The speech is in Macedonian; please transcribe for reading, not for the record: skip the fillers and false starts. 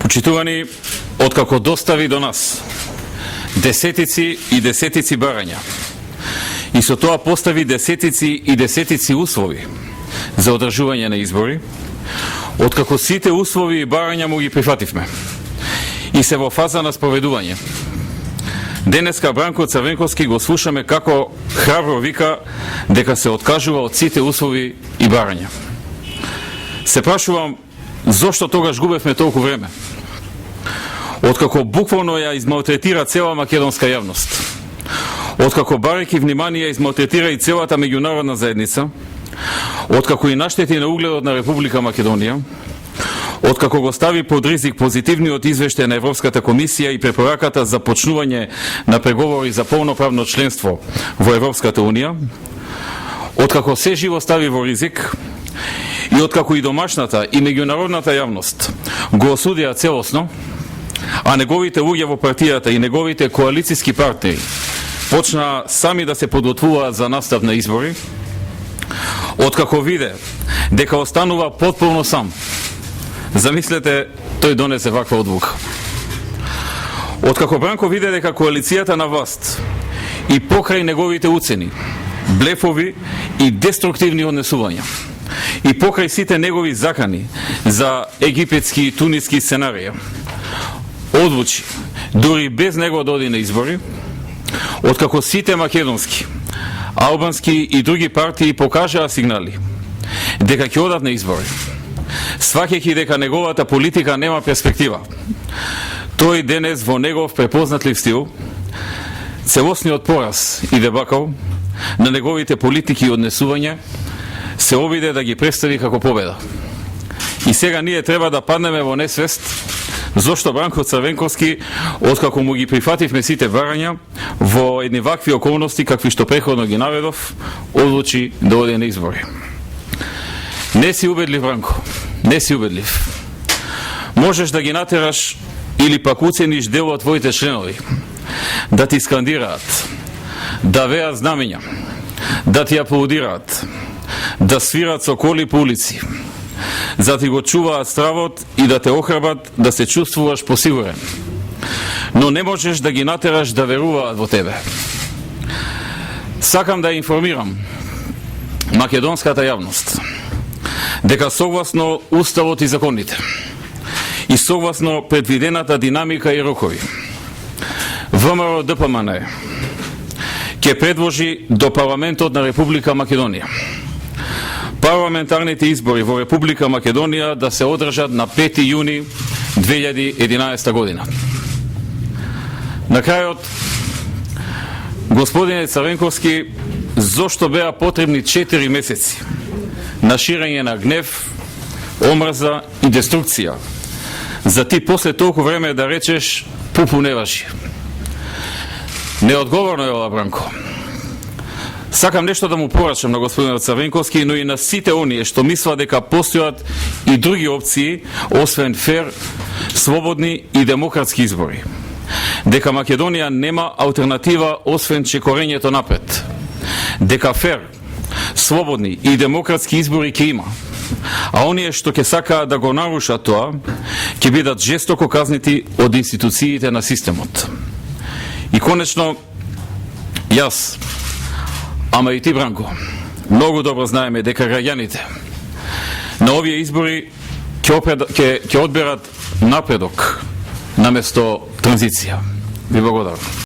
Почитувани, откако достави до нас десетици и десетици барања и со тоа постави десетици и десетици услови за одржување на избори, откако сите услови и барања му ги прифативме и се во фаза на спроведување. Денеска Бранко Црвенковски го слушаме како храбро вика дека се откажува од сите услови и барања. Се прашувам зошто тогаш губевме толку време? Откако буквално ја измалтретира цела македонска јавност, откако барајќи внимание измалтретира и целата меѓународна заедница, откако и наштети на угледот на Република Македонија, откако го стави под ризик позитивниот извештај на Европската комисија и препораката за почнување на преговори за полноправно членство во Европската унија, откако се живо стави во ризик и откако и домашната и меѓународната јавност го осудија целосно, а неговите луѓе во партијата и неговите коалициски партнери почнаа сами да се подготвуваат за настап на избори, откако виде дека останува потполно сам, замислете, тој донесе ваква одлука. Откако Бранко виде дека коалицијата на власт и покрај неговите уцени, блефови и деструктивни однесувања, и покрај сите негови закани за египетски и туниски сценарија, одлучи, дури без него да оди на избори, откако сите македонски, албански и други партии покажаа сигнали дека ќе одат на избори, сваќајќи дека неговата политика нема перспектива, тој денес во негов препознатлив стил, целосниот пораз и дебакал на неговите политики и однесувања се обиде да ги представи како победа. И сега ние треба да паднеме во несвест зошто Бранко Црвенковски, откако му ги прифативме сите барања, во едни вакви околности, какви што преходно ги наведов, одлучи да оде на избори. Не си убедлив, Бранко, не си убедлив. Можеш да ги натераш или пак уцениш дел од твоите членови да ти скандираат, да веат знамења, да ти аплаудираат, да свират со коли по улици, за да ти го чуваат стравот и да те охрабат да се чувствуваш посигурен. Но не можеш да ги натераш да веруваат во тебе. Сакам да информирам македонската јавност дека согласно Уставот и законите и согласно предвидената динамика и рокови, ВМРО ДПМН ќе предложи до парламентот на Република Македонија парламентарните избори во Република Македонија да се одржат на 5 јуни 2011 година. На крајот, господине Црвенковски, зошто беа потребни 4 месеци на ширење на гнев, омрза и деструкција, за ти после толку време да речеш пупу не важи? Неодговорно е ова, Бранко. Сакам нешто да му порачам на господинот Црвенковски, но и на сите оние што мислат дека постојат и други опции, освен фер, слободни и демократски избори. Дека Македонија нема алтернатива освен чекорењето напред. Дека фер, слободни и демократски избори ќе има, а оние што ќе сакаат да го нарушат тоа, ќе бидат жестоко казнити од институциите на системот. И конечно, јас, ама и ти, Бранко, многу добро знаеме дека граѓаните на овие избори ќе одберат напредок наместо транзиција. Ви благодарам.